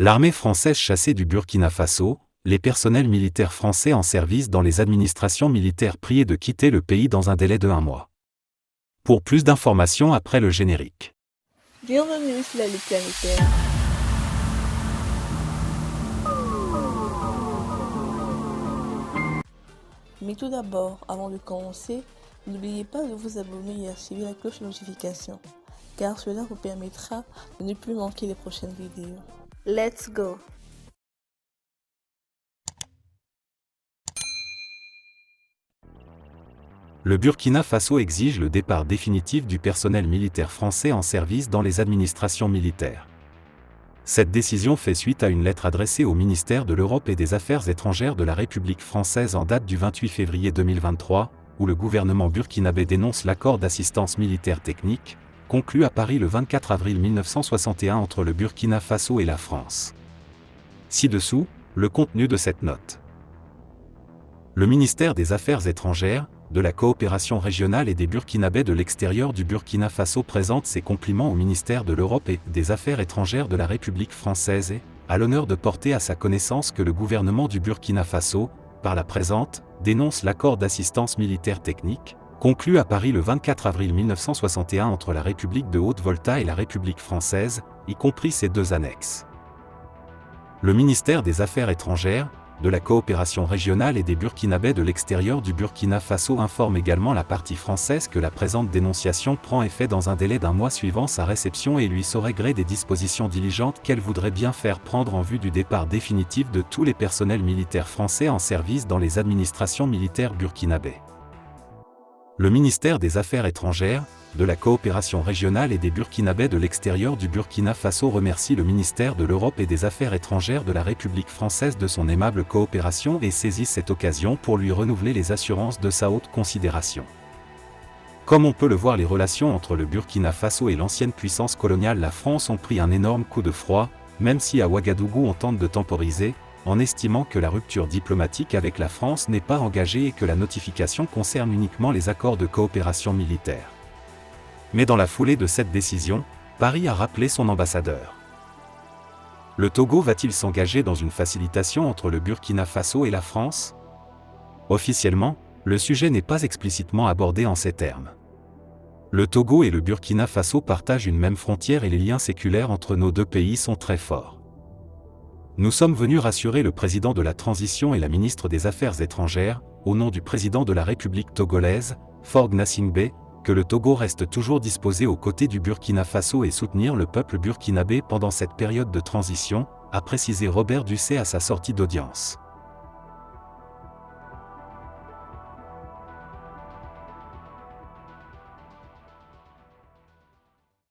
L'armée française chassée du Burkina Faso, les personnels militaires français en service dans les administrations militaires priés de quitter le pays dans un délai de 1 mois. Pour plus d'informations après le générique. Bienvenue sur la Ligue planétaire. Mais tout d'abord, avant de commencer, n'oubliez pas de vous abonner et activer la cloche de notification, car cela vous permettra de ne plus manquer les prochaines vidéos. Let's go! Le Burkina Faso exige le départ définitif du personnel militaire français en service dans les administrations militaires. Cette décision fait suite à une lettre adressée au ministère de l'Europe et des Affaires étrangères de la République française en date du 28 février 2023, où le gouvernement burkinabé dénonce l'accord d'assistance militaire technique, conclu à Paris le 24 avril 1961 entre le Burkina Faso et la France. Ci-dessous, le contenu de cette note. Le ministère des Affaires étrangères, de la coopération régionale et des Burkinabés de l'extérieur du Burkina Faso présente ses compliments au ministère de l'Europe et des Affaires étrangères de la République française et a l'honneur de porter à sa connaissance que le gouvernement du Burkina Faso, par la présente, dénonce l'accord d'assistance militaire technique, conclu à Paris le 24 avril 1961 entre la République de Haute-Volta et la République française, y compris ses deux annexes. Le ministère des Affaires étrangères, de la coopération régionale et des Burkinabés de l'extérieur du Burkina Faso informe également la partie française que la présente dénonciation prend effet dans un délai d'1 mois suivant sa réception et lui saurait gré des dispositions diligentes qu'elle voudrait bien faire prendre en vue du départ définitif de tous les personnels militaires français en service dans les administrations militaires burkinabées. Le ministère des Affaires étrangères, de la coopération régionale et des Burkinabés de l'extérieur du Burkina Faso remercie le ministère de l'Europe et des Affaires étrangères de la République française de son aimable coopération et saisit cette occasion pour lui renouveler les assurances de sa haute considération. Comme on peut le voir, les relations entre le Burkina Faso et l'ancienne puissance coloniale la France ont pris un énorme coup de froid, même si à Ouagadougou on tente de temporiser, en estimant que la rupture diplomatique avec la France n'est pas engagée et que la notification concerne uniquement les accords de coopération militaire. Mais dans la foulée de cette décision, Paris a rappelé son ambassadeur. Le Togo va-t-il s'engager dans une facilitation entre le Burkina Faso et la France? Officiellement, le sujet n'est pas explicitement abordé en ces termes. Le Togo et le Burkina Faso partagent une même frontière et les liens séculaires entre nos deux pays sont très forts. Nous sommes venus rassurer le président de la transition et la ministre des Affaires étrangères, au nom du président de la République togolaise, Faure Gnassingbé, que le Togo reste toujours disposé aux côtés du Burkina Faso et soutenir le peuple burkinabé pendant cette période de transition, a précisé Robert Ducet à sa sortie d'audience.